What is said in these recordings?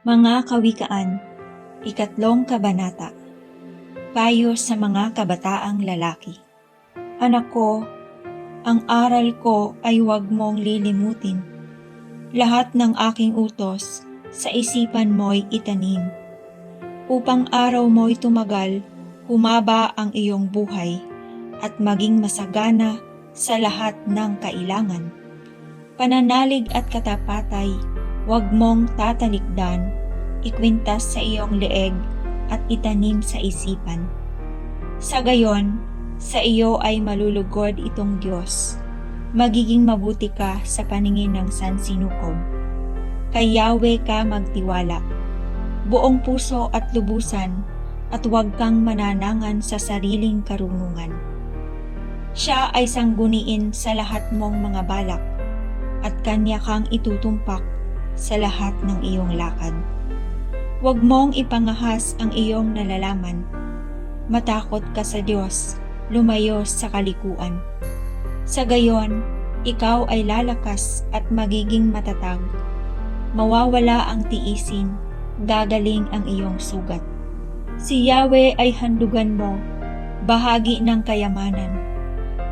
Mga Kawikaan, 3 Kabanata. Payo sa mga kabataang lalaki. Anak ko, ang aral ko ay huwag mong lilimutin. Lahat ng aking utos sa isipan mo'y itanim. Upang araw mo'y tumagal, humaba ang iyong buhay, at maging masagana sa lahat ng kailangan. Pananalig at katapatay, huwag mong tatalikdan, ikwintas sa iyong leeg at itanim sa isipan. Sa gayon, sa iyo ay malulugod itong Diyos. Magiging mabuti ka sa paningin ng sansinukob. Kay Yahweh ka magtiwala, buong puso at lubusan, at huwag kang mananangan sa sariling karunungan. Siya ay sangguniin sa lahat mong mga balak, at kanya kang itutumpak sa lahat ng iyong lakad. Huwag mong ipangahas ang iyong nalalaman. Matakot ka sa Diyos, lumayo sa kalikuan. Sa gayon, ikaw ay lalakas at magiging matatag. Mawawala ang tiisin, gagaling ang iyong sugat. Si Yahweh ay handugan mo, bahagi ng kayamanan.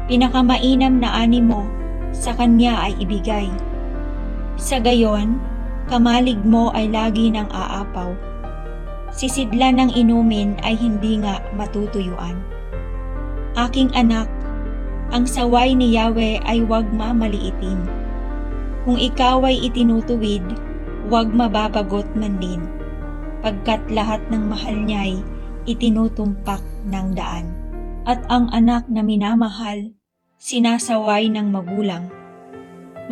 Pinakamainam na ani mo, sa Kanya ay ibigay. Sa gayon, kamalig mo ay lagi ng aapaw. Sisidla ng inumin ay hindi nga matutuyuan. Aking anak, ang saway ni Yahweh ay huwag mamaliitin. Kung ikaw ay itinutuwid, huwag mababagot man din, pagkat lahat ng mahal niya'y itinutumpak ng daan. At ang anak na minamahal, sinasaway ng magulang.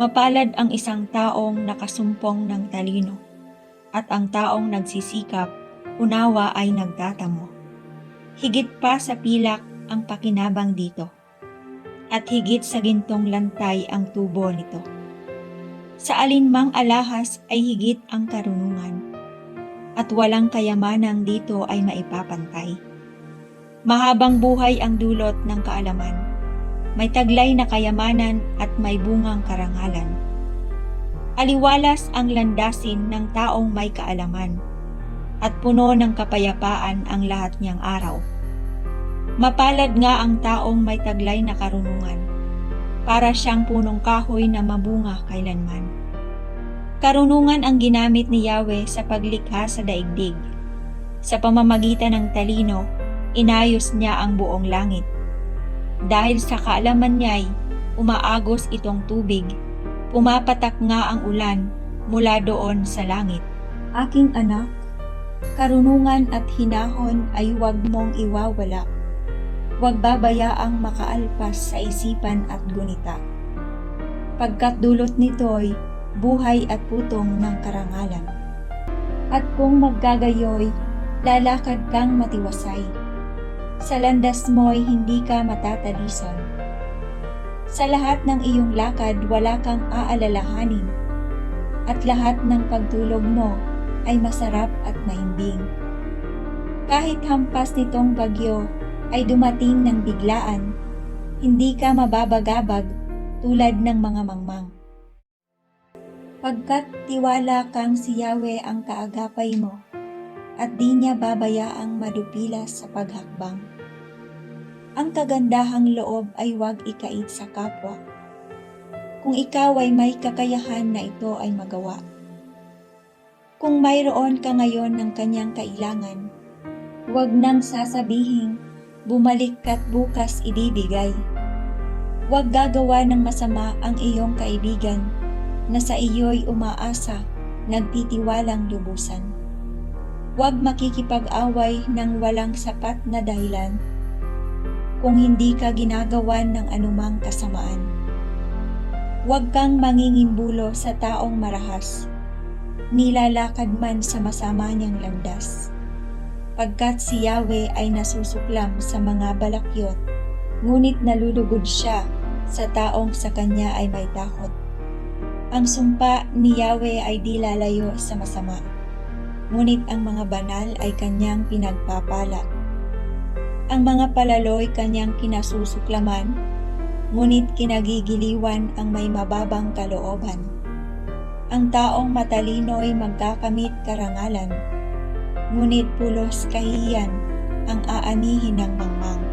Mapalad ang isang taong nakasumpong ng talino, at ang taong nagsisikap, unawa ay nagtatamo. Higit pa sa pilak ang pakinabang dito, at higit sa gintong lantay ang tubo nito. Sa alinmang alahas ay higit ang karunungan, at walang kayamanang dito ay maipapantay. Mahabang buhay ang dulot ng kaalaman, may taglay na kayamanan at may bungang karangalan. Aliwalas ang landasin ng taong may kaalaman, at puno ng kapayapaan ang lahat niyang araw. Mapalad nga ang taong may taglay na karunungan, para siyang punong kahoy na mabunga kailanman. Karunungan ang ginamit ni Yahweh sa paglikha sa daigdig. Sa pamamagitan ng talino, inayos niya ang buong langit. Dahil sa kaalaman niya'y umaagos itong tubig, pumapatak nga ang ulan mula doon sa langit. Aking anak, karunungan at hinahon ay huwag mong iwawala. Huwag babayaang makaalpas sa isipan at gunita, pagkat dulot nito'y buhay at putong ng karangalan. At kung maggagayoy, lalakad kang matiwasay. Sa landas mo'y hindi ka matatalisan. Sa lahat ng iyong lakad, wala kang aalalahanin, at lahat ng pagtulog mo ay masarap at mahimbing. Kahit hampas nitong bagyo ay dumating ng biglaan, hindi ka mababagabag tulad ng mga mangmang. Pagkat tiwala kang si Yahweh ang kaagapay mo, at di niya babayaang madupila sa paghakbang. Ang kagandahang loob ay huwag ikait sa kapwa, kung ikaw ay may kakayahan na ito ay magawa. Kung mayroon ka ngayon ng kanyang kailangan, huwag nang sasabihing, bumalik ka't bukas ibibigay. Huwag gagawa ng masama ang iyong kaibigan na sa iyo'y umaasa, nagtitiwalang lubusan. Huwag makikipag-away ng walang sapat na dahilan kung hindi ka ginagawan ng anumang kasamaan. Huwag kang mangingimbulo sa taong marahas, nilalakad man sa masama niyang landas, pagkat si Yahweh ay nasusuklam sa mga balakyot, ngunit nalulugod siya sa taong sa kanya ay may takot. Ang sumpa ni Yahweh ay di lalayo sa masama, ngunit ang mga banal ay kanyang pinagpapala. Ang mga palalo'y kanyang kinasusuklaman, ngunit kinagigiliwan ang may mababang kalooban. Ang taong matalino'y magkakamit karangalan, ngunit pulos kahihiyan ang aanihin ng mangmang.